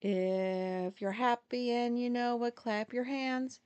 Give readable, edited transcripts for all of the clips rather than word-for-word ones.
If you're happy and you know it, clap your hands.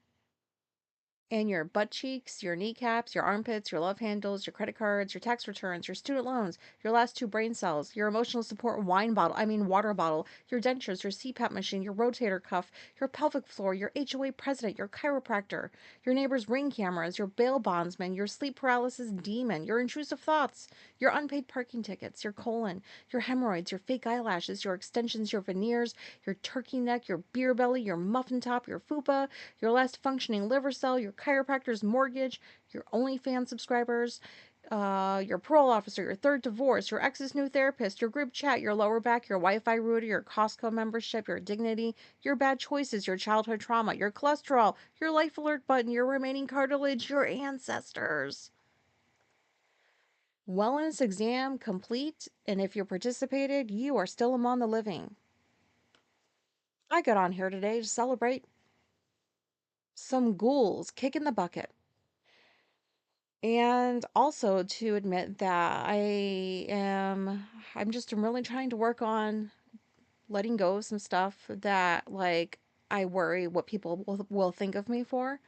And your butt cheeks, your kneecaps, your armpits, your love handles, your credit cards, your tax returns, your student loans, your last two brain cells, your emotional support water bottle, your dentures, your CPAP machine, your rotator cuff, your pelvic floor, your HOA president, your chiropractor, your neighbor's ring cameras, your bail bondsman, your sleep paralysis demon, your intrusive thoughts, your unpaid parking tickets, your colon, your hemorrhoids, your fake eyelashes, your extensions, your veneers, your turkey neck, your beer belly, your muffin top, your fupa, your last functioning liver cell, your chiropractor's mortgage, your OnlyFans subscribers, your parole officer, your third divorce, your ex's new therapist, your group chat, your lower back, your Wi-Fi router, your Costco membership, your dignity, your bad choices, your childhood trauma, your cholesterol, your life alert button, your remaining cartilage, your ancestors. Wellness exam complete, and if you participated, you are still among the living. I got on here today to celebrate some ghouls kicking the bucket. And also to admit that I'm really trying to work on letting go of some stuff that like I worry what people will think of me for.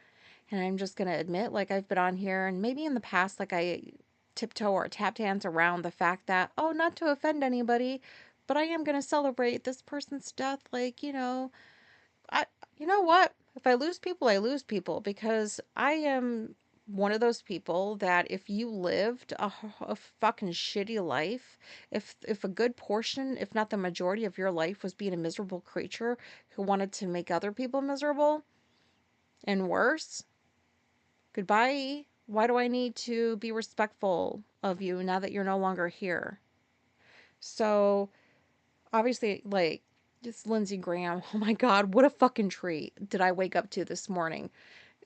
And I'm just gonna admit, like I've been on here and maybe in the past, like I tiptoe or tap dance around the fact that, oh, not to offend anybody, but I am gonna celebrate this person's death. Like, I you know what? If I lose people, I lose people because I am one of those people that if you lived a fucking shitty life, if a good portion, if not the majority of your life was being a miserable creature who wanted to make other people miserable and worse, goodbye. Why do I need to be respectful of you now that you're no longer here? So, obviously, like, it's Lindsey Graham. Oh my God, what a fucking treat did I wake up to this morning.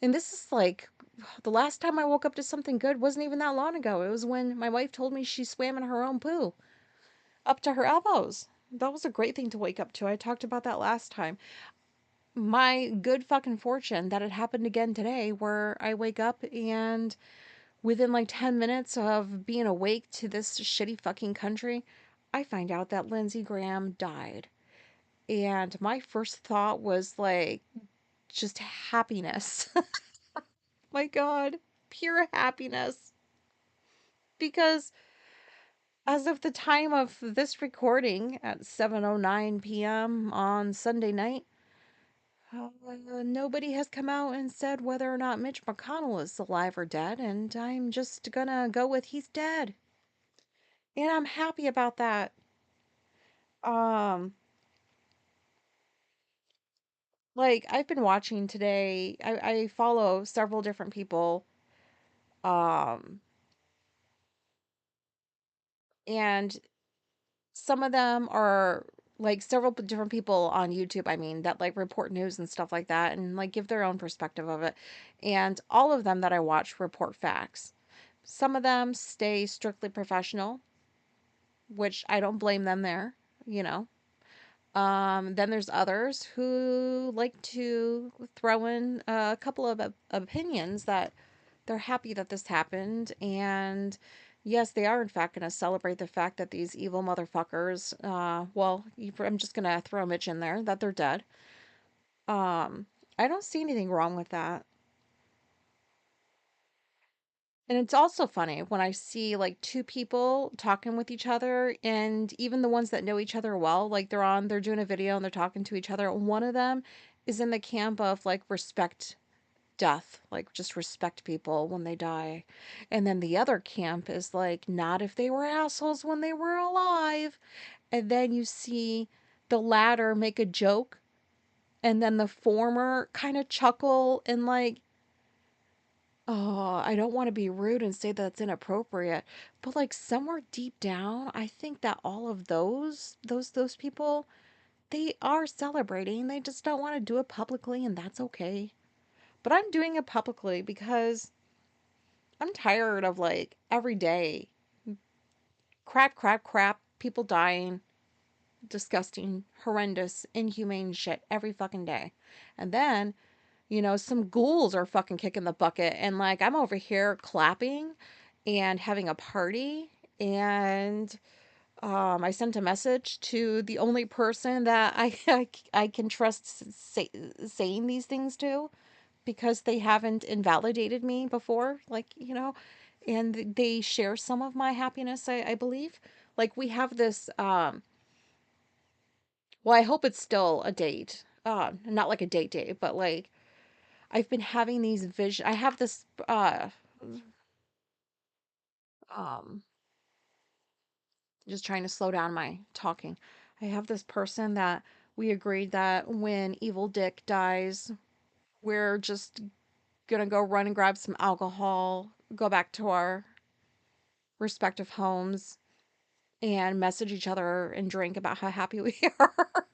And this is like the last time I woke up to something good wasn't even that long ago. It was when my wife told me she swam in her own poo up to her elbows. That was a great thing to wake up to. I talked about that last time. My good fucking fortune that it happened again today, where I wake up and within like 10 minutes of being awake to this shitty fucking country, I find out that Lindsey Graham died. And my first thought was like, just happiness. My God, pure happiness. Because as of the time of this recording at 7:09 p.m. on Sunday night, nobody has come out and said whether or not Mitch McConnell is alive or dead, and I'm just gonna go with he's dead. And I'm happy about that. Um, like I've been watching today, I follow several different people, um, and some of them are like several different people on YouTube, I mean, that like report news and stuff like that and like give their own perspective of it. And all of them that I watch report facts. Some of them stay strictly professional, which I don't blame them there, you know. Then there's others who like to throw in a couple of opinions that they're happy that this happened. And yes, they are, in fact, going to celebrate the fact that these evil motherfuckers, I'm just going to throw Mitch in there, that they're dead. Um, I don't see anything wrong with that. And it's also funny when I see like two people talking with each other, and even the ones that know each other well, like they're doing a video and they're talking to each other. One of them is in the camp of like respect death, like just respect people when they die. And then the other camp is like, not if they were assholes when they were alive. And then you see the latter make a joke, and then the former kind of chuckle and like, oh, I don't want to be rude and say that's inappropriate, but like somewhere deep down, I think that all of those people, they are celebrating. They just don't want to do it publicly, and that's okay. But I'm doing it publicly because I'm tired of like every day crap, people dying, disgusting, horrendous, inhumane shit every fucking day. And then, some ghouls are fucking kicking the bucket, and like I'm over here clapping and having a party and I sent a message to the only person that I can trust saying these things to, because they haven't invalidated me before, like, and they share some of my happiness, I believe. Like, we have this, well, I hope it's still a date. Not like a date, but like, I've been having these I have this, um, just trying to slow down my talking. I have this person that we agreed that when Evil Dick dies, we're just gonna go run and grab some alcohol, go back to our respective homes, and message each other and drink about how happy we are.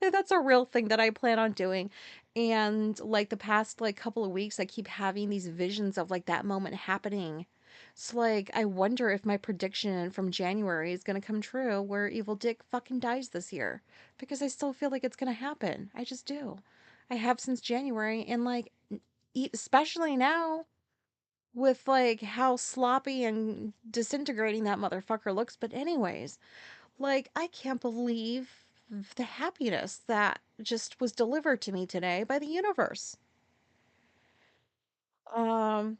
That's a real thing that I plan on doing. And like the past like couple of weeks, I keep having these visions of like that moment happening. So like I wonder if my prediction from January is gonna come true where Evil Dick fucking dies this year. Because I still feel like it's gonna happen. I just do. I have since January, and like especially now with like how sloppy and disintegrating that motherfucker looks. But anyways, like, I can't believe the happiness that just was delivered to me today by the universe. Um,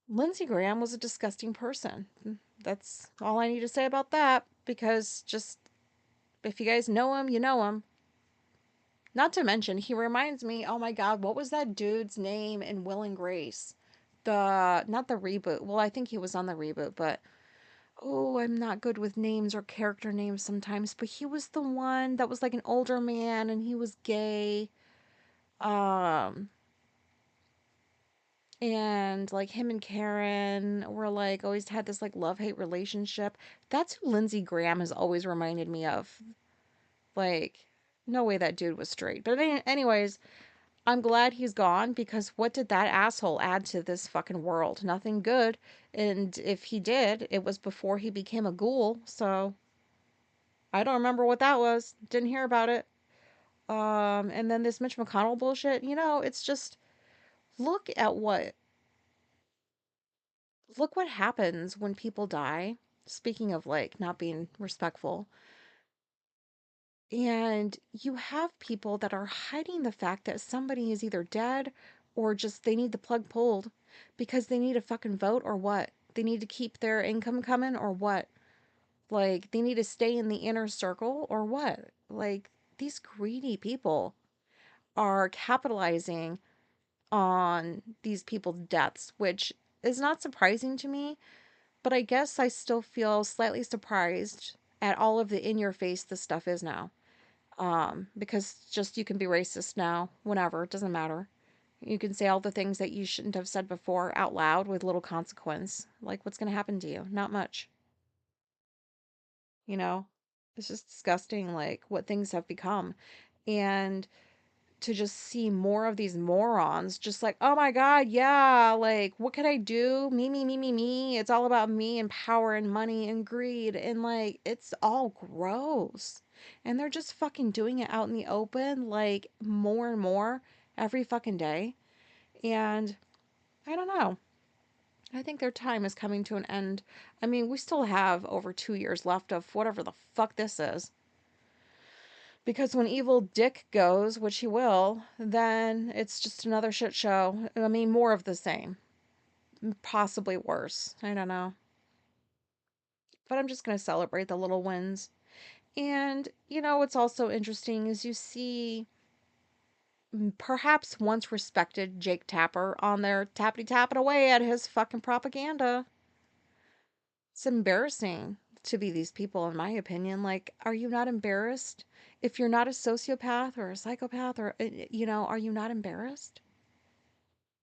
Lindsey Graham was a disgusting person. That's all I need to say about that, because just if you guys know him, you know him. Not to mention, he reminds me, oh my God, what was that dude's name in Will and Grace? Not the reboot. Well, I think he was on the reboot, but oh, I'm not good with names or character names sometimes, but he was the one that was like an older man and he was gay. Um, and like him and Karen were like always had this like love-hate relationship. That's who Lindsey Graham has always reminded me of. Like, no way that dude was straight. But anyways, I'm glad he's gone, because what did that asshole add to this fucking world? Nothing good. And if he did, it was before he became a ghoul. So I don't remember what that was. Didn't hear about it. And then this Mitch McConnell bullshit, it's just look at look what happens when people die. Speaking of like not being respectful, and you have people that are hiding the fact that somebody is either dead or just they need the plug pulled because they need a fucking vote, or what? They need to keep their income coming, or what? Like they need to stay in the inner circle, or what? Like these greedy people are capitalizing on these people's deaths, which is not surprising to me, but I guess I still feel slightly surprised at all of the in your face this stuff is now. Because just you can be racist now, whenever, it doesn't matter. You can say all the things that you shouldn't have said before out loud with little consequence. Like, what's going to happen to you? Not much. You know? It's just disgusting, like, what things have become. And to just see more of these morons just like, oh my God, yeah, like, what can I do? Me. It's all about me and power and money and greed. And like, it's all gross. And they're just fucking doing it out in the open, like, more and more every fucking day. And I don't know. I think their time is coming to an end. I mean, we still have over 2 years left of whatever the fuck this is. Because when Evil Dick goes, which he will, then it's just another shit show. I mean, more of the same. Possibly worse. I don't know. But I'm just going to celebrate the little wins. And, what's also interesting is you see perhaps once respected Jake Tapper on there tappity tapping away at his fucking propaganda. It's embarrassing to be these people, in my opinion. Like, are you not embarrassed? If you're not a sociopath or a psychopath, or, are you not embarrassed?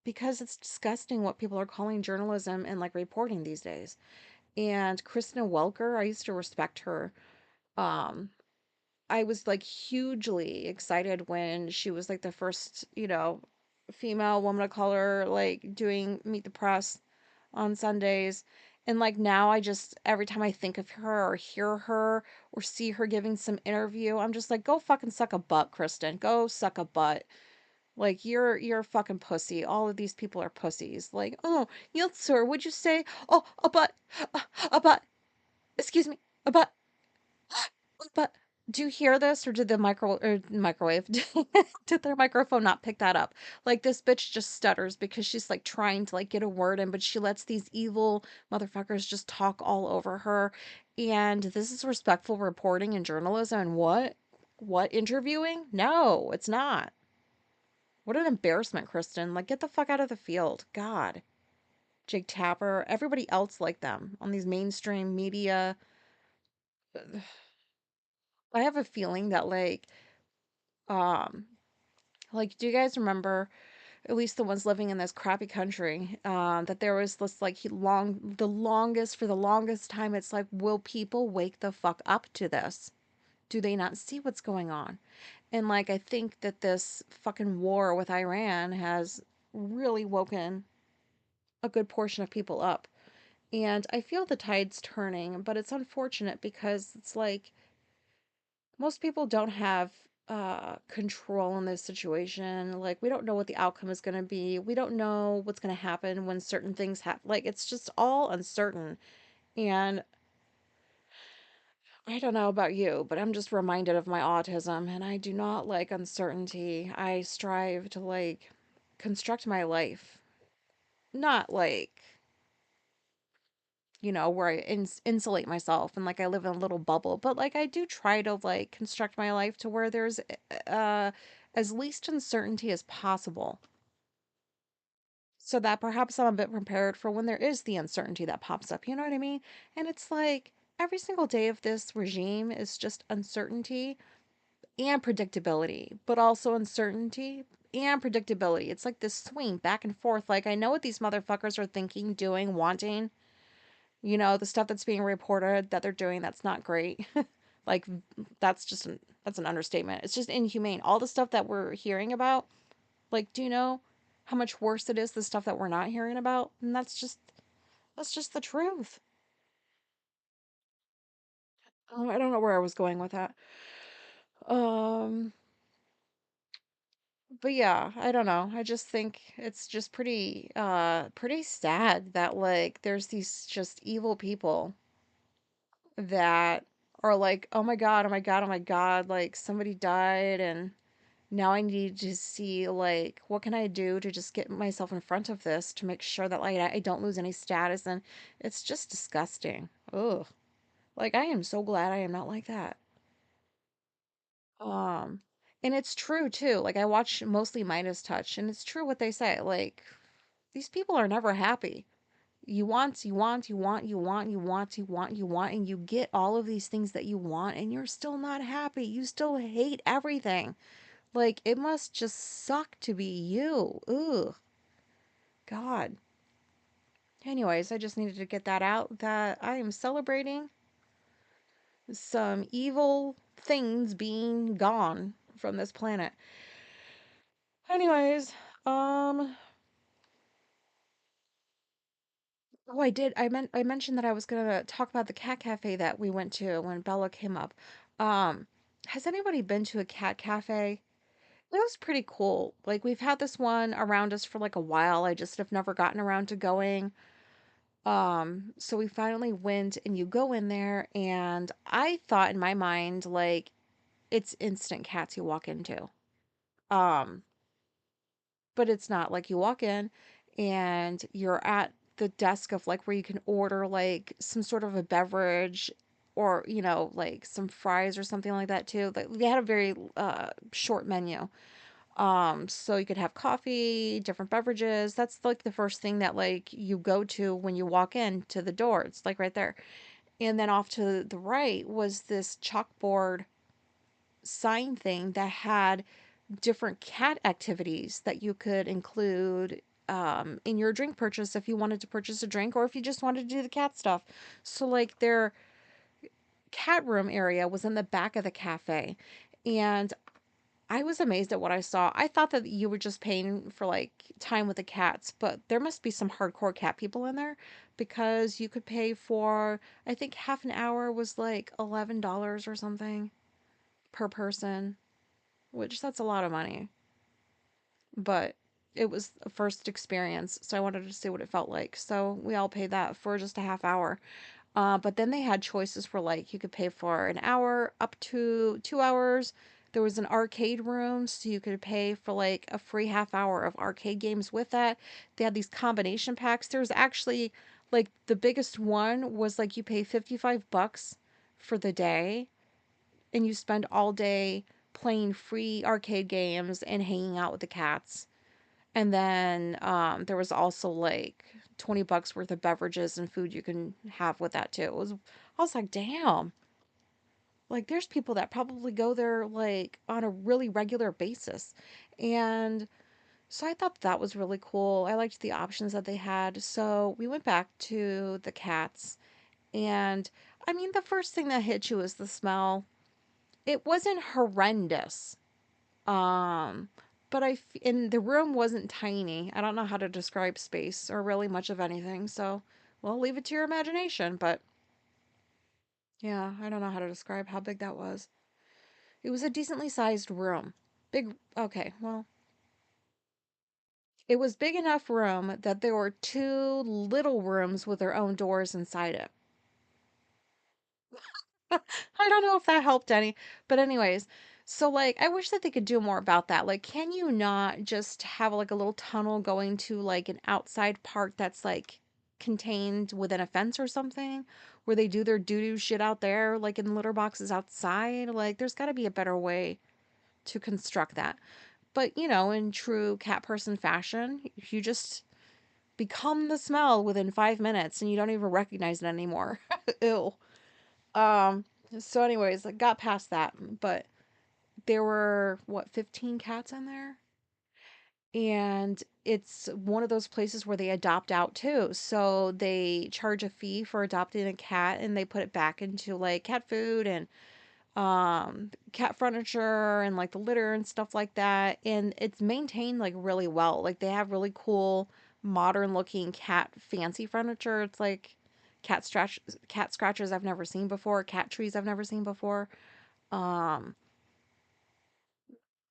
Because it's disgusting what people are calling journalism and like reporting these days. And Kristen Welker, I used to respect her. Um, I was like hugely excited when she was like the first, female woman of color like doing Meet the Press on Sundays. And like now I just every time I think of her or hear her or see her giving some interview, I'm just like, go fucking suck a butt, Kristen. Go suck a butt. Like you're a fucking pussy. All of these people are pussies. Like, oh, yes, sir, would you say, oh, a butt, a butt, excuse me. But But do you hear this, or did the microwave did their microphone not pick that up? Like this bitch just stutters because she's like trying to like get a word in, but she lets these evil motherfuckers just talk all over her. And this is respectful reporting and journalism. And what interviewing? No, it's not. What an embarrassment, Kristen. Like get the fuck out of the field. God. Jake Tapper, everybody else like them on these mainstream media. I have a feeling that um like, do you guys remember, at least the ones living in this crappy country, that there was this like for the longest time, it's like, will people wake the fuck up to this? Do they not see what's going on? And like, I think that this fucking war with Iran has really woken a good portion of people up. And I feel the tide's turning, but it's unfortunate because it's like, most people don't have control in this situation. Like we don't know what the outcome is going to be. We don't know what's going to happen when certain things happen. Like it's just all uncertain. And I don't know about you, but I'm just reminded of my autism and I do not like uncertainty. I strive to like construct my life, not like, where I insulate myself and like I live in a little bubble, but like I do try to like construct my life to where there's uh as least uncertainty as possible, so that perhaps I'm a bit prepared for when there is the uncertainty that pops up. You know what I mean? And it's like every single day of this regime is just uncertainty and predictability, but also uncertainty and predictability. It's like this swing back and forth. Like I know what these motherfuckers are thinking, doing, wanting. The stuff that's being reported that they're doing, that's not great. Like that's an understatement. It's just inhumane. All the stuff that we're hearing about, like, do you know how much worse it is the stuff that we're not hearing about? And that's just the truth. Oh, I don't know where I was going with that. Um, but yeah, I don't know. I just think it's just pretty sad that like there's these just evil people that are like, oh my God, oh my God, oh my God, like somebody died and now I need to see like what can I do to just get myself in front of this to make sure that like I don't lose any status, and it's just disgusting. Ugh. Like I am so glad I am not like that. Um and it's true too. Like I watch mostly Midas Touch and it's true what they say. Like these people are never happy. You want, and you get all of these things that you want, and you're still not happy. You still hate everything. Like, it must just suck to be you. Ugh, God. Anyways, I just needed to get that out that I am celebrating some evil things being gone from this planet. Anyways, um, oh, I mentioned that I was gonna talk about the cat cafe that we went to when Bella came up. Um, has anybody been to a cat cafe? It was pretty cool. Like we've had this one around us for like a while. I just have never gotten around to going. So we finally went and you go in there and I thought in my mind like it's instant cats you walk into. Um, but it's not. Like you walk in and you're at the desk of like where you can order like some sort of a beverage or like some fries or something like that too. Like they had a very short menu. So you could have coffee, different beverages. That's like the first thing that like you go to when you walk in to the door. It's like right there. And then off to the right was this chalkboard sign thing that had different cat activities that you could include in your drink purchase if you wanted to purchase a drink or if you just wanted to do the cat stuff. So, like, their cat room area was in the back of the cafe. And I was amazed at what I saw. I thought that you were just paying for like time with the cats, but there must be some hardcore cat people in there because you could pay for, I think half an hour was like $11 or something per person, which that's a lot of money. But it was a first experience, so I wanted to see what it felt like. So we all paid that for just a half hour. But then they had choices where like you could pay for an hour up to 2 hours. There was an arcade room, so you could pay for like a free half hour of arcade games with that. They had these combination packs. There's actually like the biggest one was like you pay $55 for the day and you spend all day playing free arcade games and hanging out with the cats. And then there was also like $20 worth of beverages and food you can have with that too. I was like, damn. Like there's people that probably go there like on a really regular basis. And so I thought that was really cool. I liked the options that they had. So we went back to the cats and I mean the first thing that hit you is the smell. It wasn't horrendous. Um, but and the room wasn't tiny. I don't know how to describe space or really much of anything, so we'll leave it to your imagination. But yeah, I don't know how to describe how big that was. It was a decently sized room. Big, okay, well, it was big enough room that there were two little rooms with their own doors inside it. I don't know if that helped any, but anyways, so like I wish that they could do more about that. Like, can you not just have like a little tunnel going to like an outside park that's like contained within a fence or something where they do their doo-doo shit out there, like in litter boxes outside? Like, there's got to be a better way to construct that. But, in true cat person fashion, you just become the smell within 5 minutes and you don't even recognize it anymore. Ew. Um, so anyways, I got past that, but there were what, 15 cats in there? And it's one of those places where they adopt out too. So they charge a fee for adopting a cat and they put it back into like cat food and cat furniture and like the litter and stuff like that. And it's maintained like really well. Like they have really cool modern looking cat fancy furniture. It's like cat scratchers I've never seen before, cat trees I've never seen before. Um,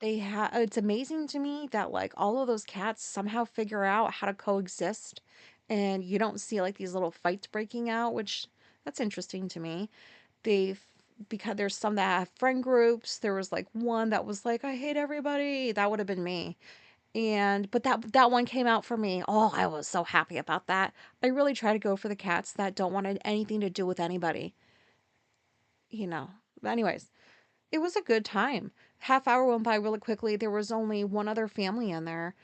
it's amazing to me that like all of those cats somehow figure out how to coexist and you don't see like these little fights breaking out, which that's interesting to me. They've Because there's some that have friend groups. There was like one that was like, I hate everybody. That would have been me. And but that one came out for me. Oh, I was so happy about that. I really try to go for the cats that don't want anything to do with anybody, you know. But anyways, it was a good time. Half hour went by really quickly. There was only one other family in there,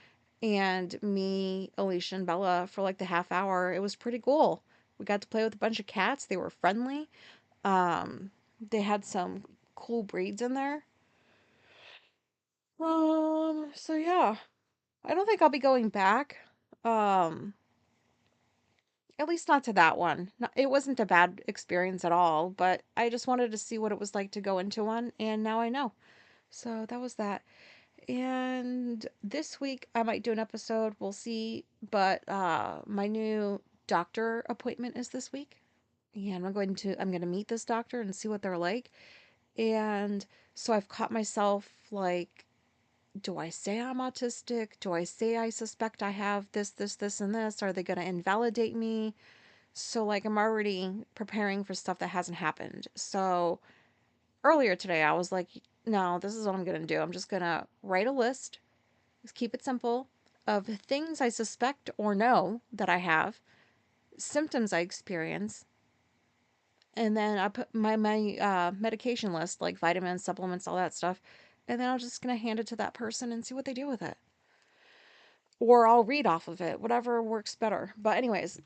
and me, Alicia, and Bella for like the half hour. It was pretty cool. We got to play with a bunch of cats. They were friendly. Um, they had some cool breeds in there. So yeah, I don't think I'll be going back. Um, at least not to that one. It wasn't a bad experience at all, but I just wanted to see what it was like to go into one, and now I know. So that was that. And this week I might do an episode. We'll see. But my new doctor appointment is this week. And I'm going to meet this doctor and see what they're like. And so I've caught myself like, do I say I'm autistic? Do I say I suspect I have this, and this? Are they going to invalidate me? So like I'm already preparing for stuff that hasn't happened. So earlier today I was like, no, this is what I'm going to do. I'm just going to write a list. Just keep it simple of things I suspect or know that I have, symptoms I experience, and then I put my medication list, like vitamins, supplements, all that stuff, and then I'm just gonna hand it to that person and see what they do with it, or I'll read off of it, whatever works better. But anyways,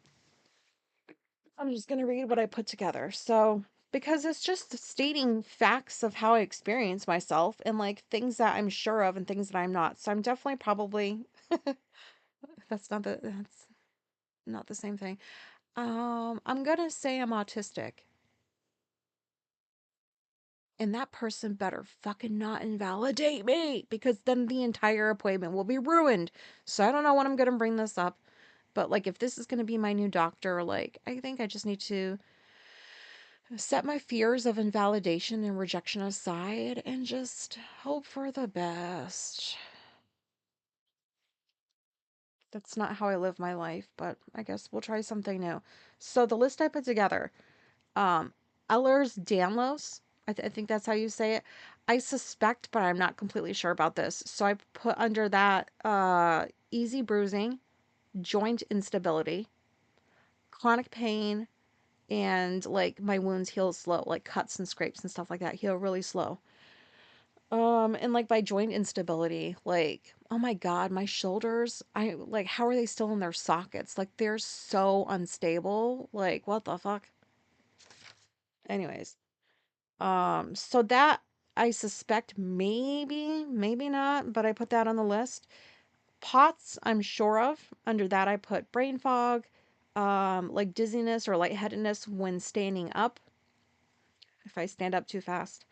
I'm just gonna read what I put together. So because it's just stating facts of how I experience myself and like things that I'm sure of and things that I'm not. So I'm definitely probably that's not the same thing. I'm gonna say I'm autistic. And that person better fucking not invalidate me because then the entire appointment will be ruined. So I don't know when I'm gonna bring this up. But like if this is gonna be my new doctor, like I think I just need to set my fears of invalidation and rejection aside and just hope for the best. That's not how I live my life, but I guess we'll try something new. So the list I put together, um, Ehlers-Danlos. I think that's how you say it. I suspect, but I'm not completely sure about this. So I put under that easy bruising, joint instability, chronic pain, and like my wounds heal slow, like cuts and scrapes and stuff like that heal really slow. And like by joint instability, like, oh my God, my shoulders, I like, how are they still in their sockets? Like, they're so unstable. Like, what the fuck? Anyways, so that I suspect maybe not, but I put that on the list. POTS, I'm sure of. Under that, I put brain fog, like dizziness or lightheadedness when standing up, if I stand up too fast.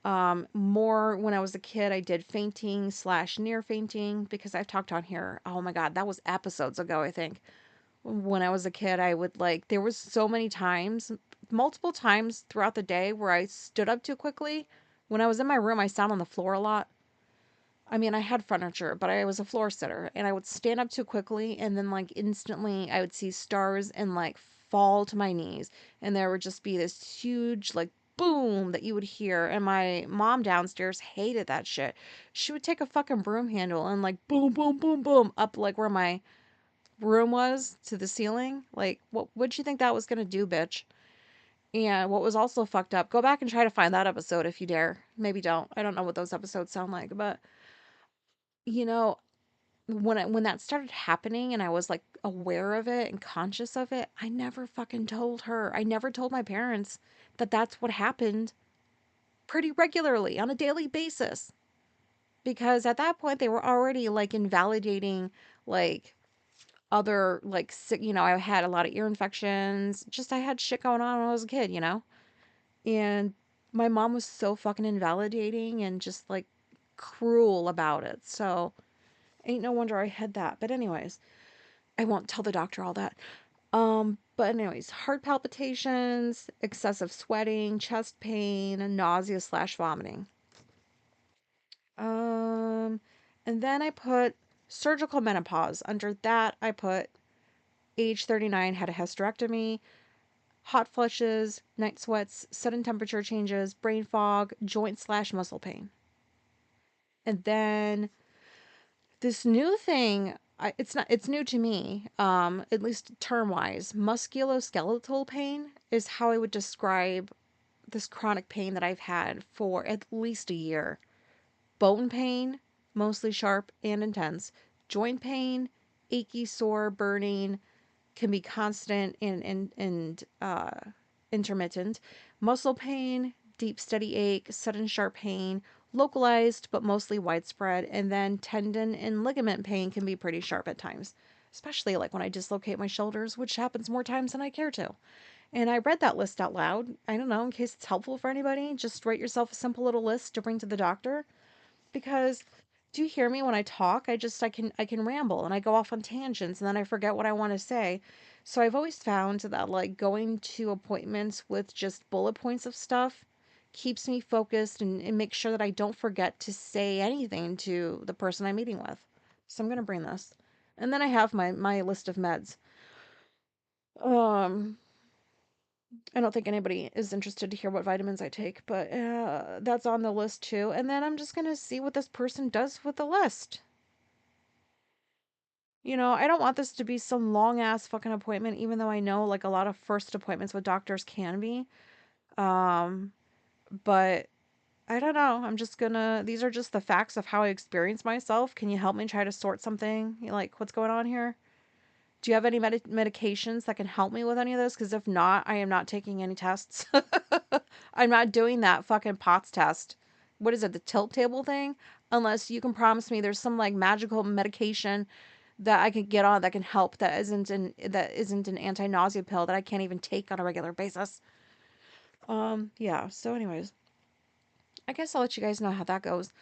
More when I was a kid, I did fainting slash near fainting because I've talked on here. Oh my God, that was episodes ago, I think. When I was a kid, I would like, there was so many times, multiple times throughout the day where I stood up too quickly. When I was in my room, I sat on the floor a lot. I mean, I had furniture, but I was a floor sitter and I would stand up too quickly and then like instantly I would see stars and like fall to my knees and there would just be this huge like boom that you would hear and my mom downstairs hated that shit. She would take a fucking broom handle and like boom boom boom boom up like where my room was to the ceiling. Like what would you think that was going to do, bitch? And what was also fucked up, go back and try to find that episode if you dare. Maybe don't. I don't know what those episodes sound like, but you know, when that started happening and I was like aware of it and conscious of it, I never fucking told her. I never told my parents that that's what happened pretty regularly on a daily basis because at that point they were already like invalidating like other like sick, I had a lot of ear infections. Just I had shit going on when I was a kid, And my mom was so fucking invalidating and just like cruel about it. So, ain't no wonder I had that. But anyways, I won't tell the doctor all that. But anyways, heart palpitations, excessive sweating, chest pain, and nausea slash vomiting. Um, and then I put surgical menopause. Under that, I put age 39, had a hysterectomy, hot flushes, night sweats, sudden temperature changes, brain fog, joint slash muscle pain. And then this new thing, it's new to me, at least term wise. Musculoskeletal pain is how I would describe this chronic pain that I've had for at least a year. Bone pain, mostly sharp and intense. Joint pain, achy, sore, burning, can be constant and intermittent. Muscle pain, deep, steady ache, sudden sharp pain, localized but mostly widespread. And then tendon and ligament pain can be pretty sharp at times, especially like when I dislocate my shoulders, which happens more times than I care to. And I read that list out loud. I don't know, in case it's helpful for anybody. Just write yourself a simple little list to bring to the doctor because do you hear me when I talk? I can ramble and I go off on tangents and then I forget what I want to say. So I've always found that like going to appointments with just bullet points of stuff keeps me focused and makes sure that I don't forget to say anything to the person I'm meeting with. So I'm gonna bring this. And then I have my list of meds. Um I don't think anybody is interested to hear what vitamins I take, but that's on the list too. And then I'm just going to see what this person does with the list. I don't want this to be some long ass fucking appointment, even though I know like a lot of first appointments with doctors can be. Um, but I don't know. These are just the facts of how I experience myself. Can you help me try to sort something? Like, what's going on here? Do you have any medications that can help me with any of this? Because if not, I am not taking any tests. I'm not doing that fucking POTS test. What is it, the tilt table thing? Unless you can promise me there's some like magical medication that I can get on that can help that isn't an anti-nausea pill that I can't even take on a regular basis. Yeah, so anyways, I guess I'll let you guys know how that goes.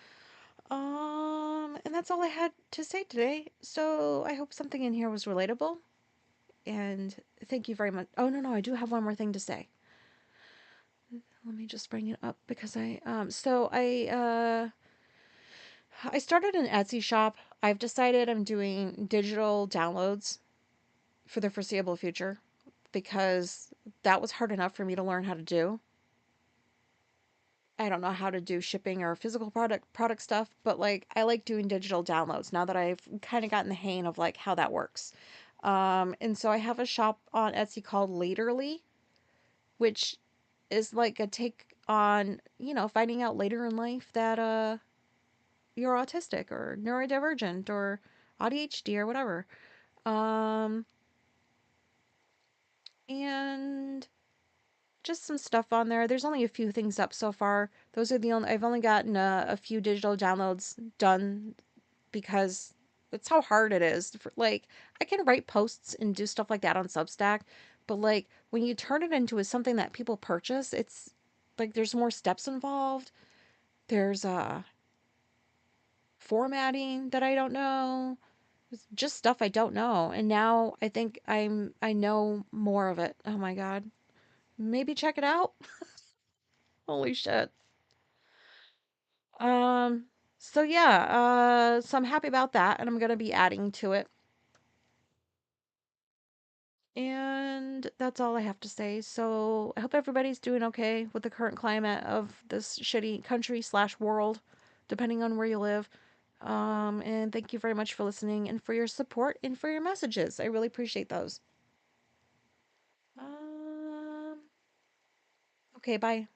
And that's all I had to say today. So I hope something in here was relatable. And thank you very much. Oh no, I do have one more thing to say. Let me just bring it up because I started an Etsy shop. I've decided I'm doing digital downloads for the foreseeable future because that was hard enough for me to learn how to do. I don't know how to do shipping or physical product stuff, but like I like doing digital downloads now that I've kind of gotten the hang of like how that works. And so I have a shop on Etsy called Laterly, which is like a take on, finding out later in life that you're autistic or neurodivergent or ADHD or whatever. Um and just some stuff on there. There's only a few things up so far. Those are the only I've only gotten a few digital downloads done because that's how hard it is. Like I can write posts and do stuff like that on Substack, but like when you turn it into something that people purchase, it's like there's more steps involved. There's formatting that I don't know. It's just stuff I don't know. And now I think I know more of it. Oh my god. Maybe check it out. Holy shit. Um, so yeah, so I'm happy about that, and I'm gonna be adding to it. And that's all I have to say. So I hope everybody's doing okay with the current climate of this shitty country slash world, depending on where you live. And thank you very much for listening and for your support and for your messages. I really appreciate those. Um, okay, bye.